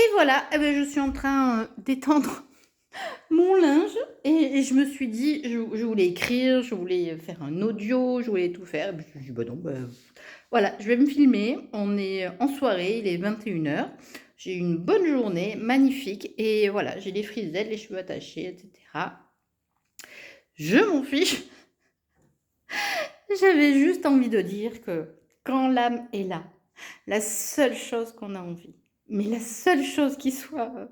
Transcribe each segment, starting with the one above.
Et voilà, eh beh, je suis en train, d'étendre mon linge et je me suis dit, je voulais écrire, je voulais faire un audio, je voulais tout faire et puis je me suis dit: «Bah, non, bah, voilà, je vais me filmer». On est en soirée, il est 21h. J'ai eu une bonne journée, magnifique et voilà, j'ai les frisettes, les cheveux attachés et cetera. Je m'en fiche, j'avais juste envie de dire que quand l'âme est là, la seule chose qu'on a envie, mais la seule chose qui soit,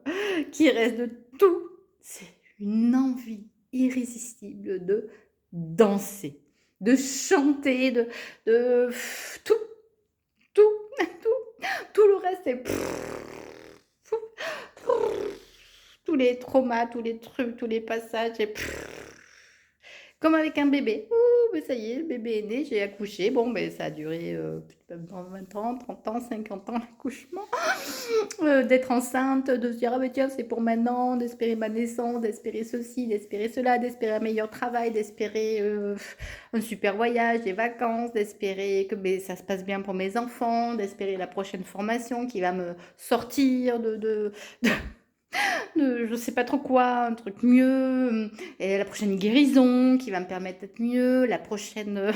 qui reste de tout, c'est une envie irrésistible de danser, de chanter, de tout, tout, tout, tout le reste est tous les traumas, tous les trucs, tous les passages et comme avec un bébé. Ouh, beh, ça y est, le bébé est né, j'ai accouché. Bon, beh, ça a duré, peut-être même 20 ans, 30 ans, 50 ans l'accouchement. D'être enceinte, de se dire: «Ah beh, tiens, c'est pour maintenant», d'espérer ma naissance, d'espérer ceci, d'espérer cela, d'espérer un meilleur travail, d'espérer, un super voyage, des vacances, d'espérer que, beh, ça se passe bien pour mes enfants, d'espérer la prochaine formation qui va me sortir de je sais pas trop quoi, un truc mieux, et la prochaine guérison qui va me permettre d'être mieux, la prochaine,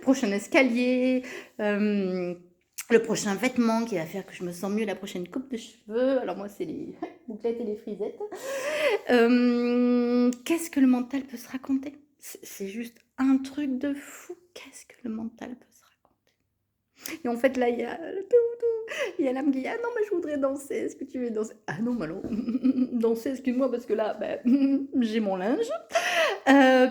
prochain escalier, le prochain vêtement qui va faire que je me sens mieux, la prochaine coupe de cheveux. Alors moi, c'est les bouclettes et les frisettes. Qu'est-ce que le mental peut se raconter? C'est juste un truc de fou. Qu'est-ce que le mental peut se raconter? Et en fait, là, il y a l'âme qui dit: «Ah non, mais je voudrais danser. Est-ce que tu veux danser?» «Ah non, mais alors, danser, excuse-moi, parce que là, bah, j'ai mon linge».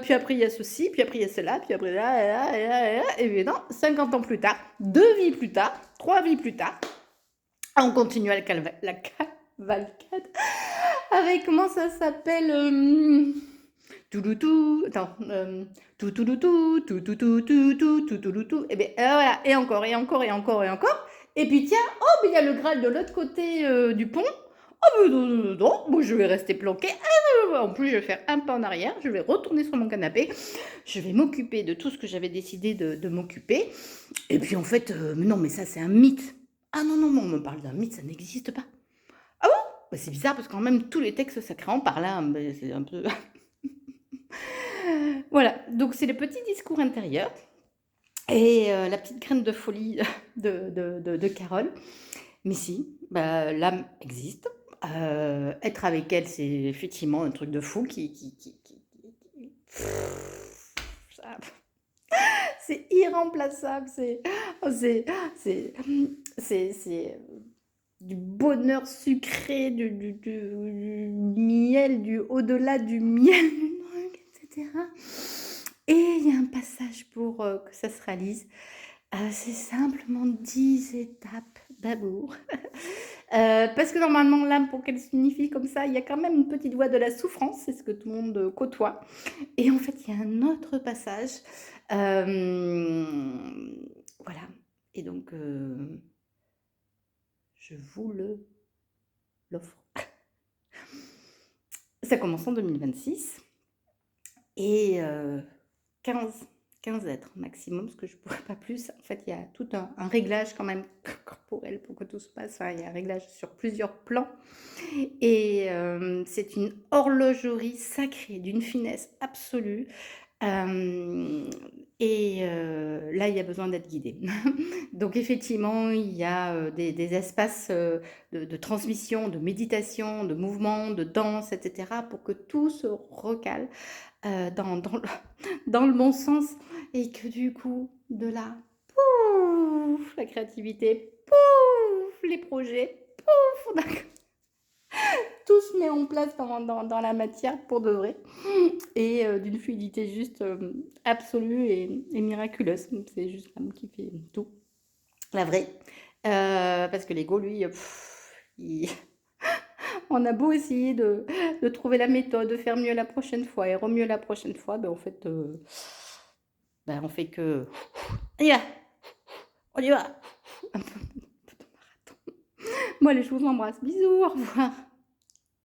Puis après, il y a ceci, puis après, il y a cela, puis après là, et là, et là, et là, et beh non, 50 ans plus tard, 2 vies plus tard, 3 vies plus tard, on continue la cavalcade avec comment ça s'appelle? Touloutou, attends, toutouloutou, toutoutou, toutouloutou, et beh, voilà, et encore, et encore, et encore, et encore, et puis tiens, oh, beh, il y a le Graal de l'autre côté, du pont. Oh, beh, non, non, non, non, moi je vais rester planquée. En plus, je vais faire un pas en arrière, je vais retourner sur mon canapé, je vais m'occuper de tout ce que j'avais décidé de m'occuper. Et puis en fait, mais non, mais ça, c'est un mythe. Ah non, non, non, on me parle d'un mythe, ça n'existe pas. Ah bon? Bah, c'est bizarre parce que quand même tous les textes sacrés en parlent, hein, mais c'est un peu voilà, donc c'est le petit discours intérieur et la petite graine de folie de Carole. Mais si, bah, l'âme existe, être avec elle, c'est effectivement un truc de fou qui ça c'est irremplaçable, oh c'est c'est du bonheur sucré, du miel, du au-delà du miel, et cetera. Et il y a un passage pour, que ça se réalise. C'est simplement 10 étapes d'amour. Parce que normalement l'âme, pour qu'elle s'unifie comme ça, il y a quand même une petite voie de la souffrance, c'est ce que tout le monde, côtoie. Et en fait, il y a un autre passage, voilà, et donc je vous l'offre. Ça commence en 2026 et 15 15 êtres maximum, parce que je ne pourrais pas plus. En fait, il y a tout un réglage quand même corporel pour que tout se passe. Enfin, il y a un réglage sur plusieurs plans et c'est une horlogerie sacrée d'une finesse absolue. Hem et là, il y a besoin d'être guidé. Donc effectivement, il y a, des espaces, de transmission, de méditation, de mouvement, de danse, et cetera, pour que tout se recale, dans le dans le bon sens et que du coup, de là, pouf, la créativité, pouf, les projets, pouf, tout se met en place dans la matière pour de vrai et d'une fluidité juste, absolue et miraculeuse. C'est juste l'âme qui fait tout, la vraie. Parce que l'ego lui, il on a beau essayer de trouver la méthode, de faire mieux la prochaine fois et mieux la prochaine fois, ben, en fait, on fait que on y va, on y va. Un peu de marathon. Bon allez, je vous embrasse. Bisous, au revoir.